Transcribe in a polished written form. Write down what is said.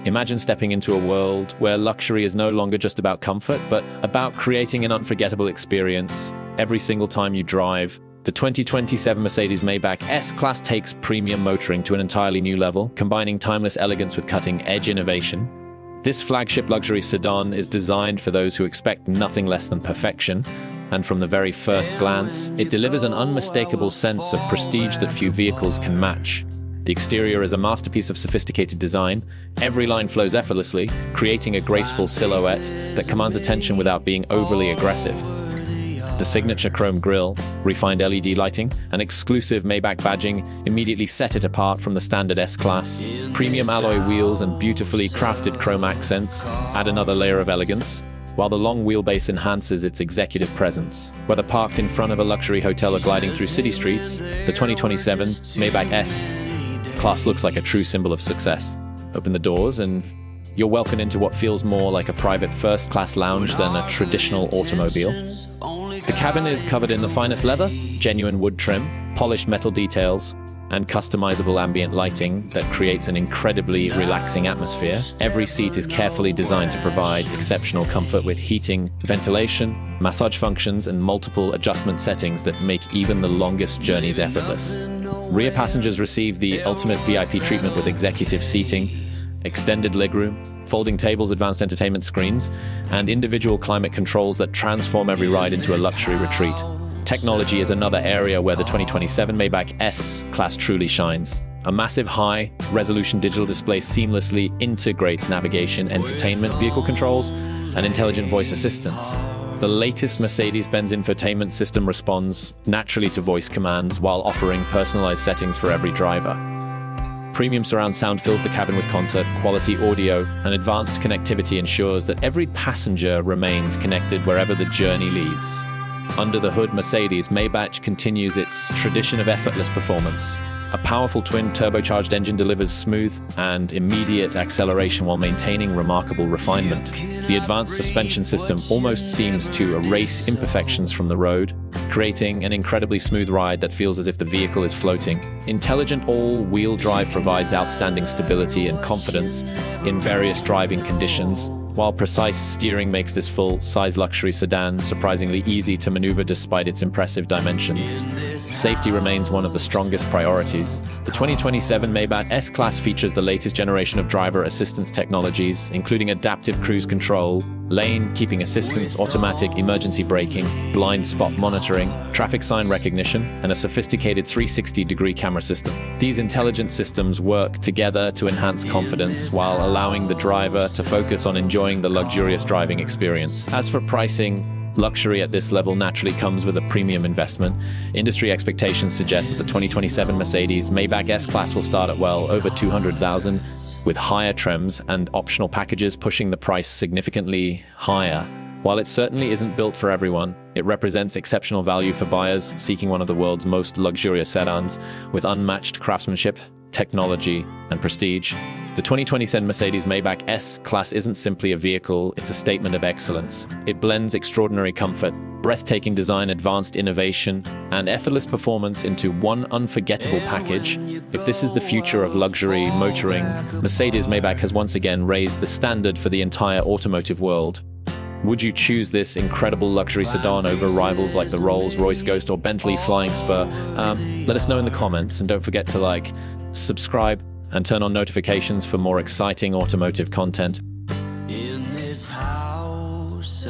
Imagine stepping into a world where luxury is no longer just about comfort, but about creating an unforgettable experience every single time you drive. The 2027 Mercedes-Maybach S-Class takes premium motoring to an entirely new level, combining timeless elegance with cutting-edge innovation. This flagship luxury sedan is designed for those who expect nothing less than perfection, and from the very first glance, it delivers an unmistakable sense of prestige that few vehicles can match. The exterior is a masterpiece of sophisticated design. Every line flows effortlessly, creating a graceful silhouette that commands attention without being overly aggressive. The signature chrome grille, refined LED lighting, and exclusive Maybach badging immediately set it apart from the standard S-Class. Premium alloy wheels and beautifully crafted chrome accents add another layer of elegance, while the long wheelbase enhances its executive presence. Whether parked in front of a luxury hotel or gliding through city streets, the 2027 Maybach S-Class looks like a true symbol of success. Open the doors and you're welcomed into what feels more like a private first-class lounge than a traditional automobile. The cabin is covered in the finest leather, genuine wood trim, polished metal details, and customizable ambient lighting that creates an incredibly relaxing atmosphere. Every seat is carefully designed to provide exceptional comfort with heating, ventilation, massage functions, and multiple adjustment settings that make even the longest journeys effortless. Rear passengers receive the ultimate VIP treatment with executive seating, extended legroom, folding tables, advanced entertainment screens, and individual climate controls that transform every ride into a luxury retreat. Technology is another area where the 2027 Maybach S-Class truly shines. A massive high-resolution digital display seamlessly integrates navigation, entertainment, vehicle controls, and intelligent voice assistance. The latest Mercedes-Benz infotainment system responds naturally to voice commands while offering personalized settings for every driver. Premium surround sound fills the cabin with concert-quality audio, and advanced connectivity ensures that every passenger remains connected wherever the journey leads. Under the hood, Mercedes-Maybach continues its tradition of effortless performance. A powerful twin turbocharged engine delivers smooth and immediate acceleration while maintaining remarkable refinement. The advanced suspension system almost seems to erase imperfections from the road, creating an incredibly smooth ride that feels as if the vehicle is floating. Intelligent all-wheel drive provides outstanding stability and confidence in various driving conditions, while precise steering makes this full-size luxury sedan surprisingly easy to maneuver despite its impressive dimensions. Safety remains one of the strongest priorities. The 2027 Maybach S-Class features the latest generation of driver assistance technologies, including adaptive cruise control, lane keeping assistance, automatic emergency braking, blind spot monitoring, traffic sign recognition, and a sophisticated 360-degree camera system. These intelligent systems work together to enhance confidence while allowing the driver to focus on enjoying the luxurious driving experience. As for pricing, luxury at this level naturally comes with a premium investment. Industry expectations suggest that the 2027 Mercedes-Maybach S-Class will start at well over $200,000, with higher trims and optional packages pushing the price significantly higher. While it certainly isn't built for everyone, it represents exceptional value for buyers seeking one of the world's most luxurious sedans with unmatched craftsmanship, technology, and prestige. The 2027 Mercedes-Maybach S-Class isn't simply a vehicle, it's a statement of excellence. It blends extraordinary comfort, breathtaking design, advanced innovation, and effortless performance into one unforgettable package. If this is the future of luxury motoring, Mercedes-Maybach has once again raised the standard for the entire automotive world. Would you choose this incredible luxury sedan over rivals like the Rolls-Royce Ghost or Bentley Flying Spur? Let us know in the comments, and don't forget to like, subscribe, and turn on notifications for more exciting automotive content. In this house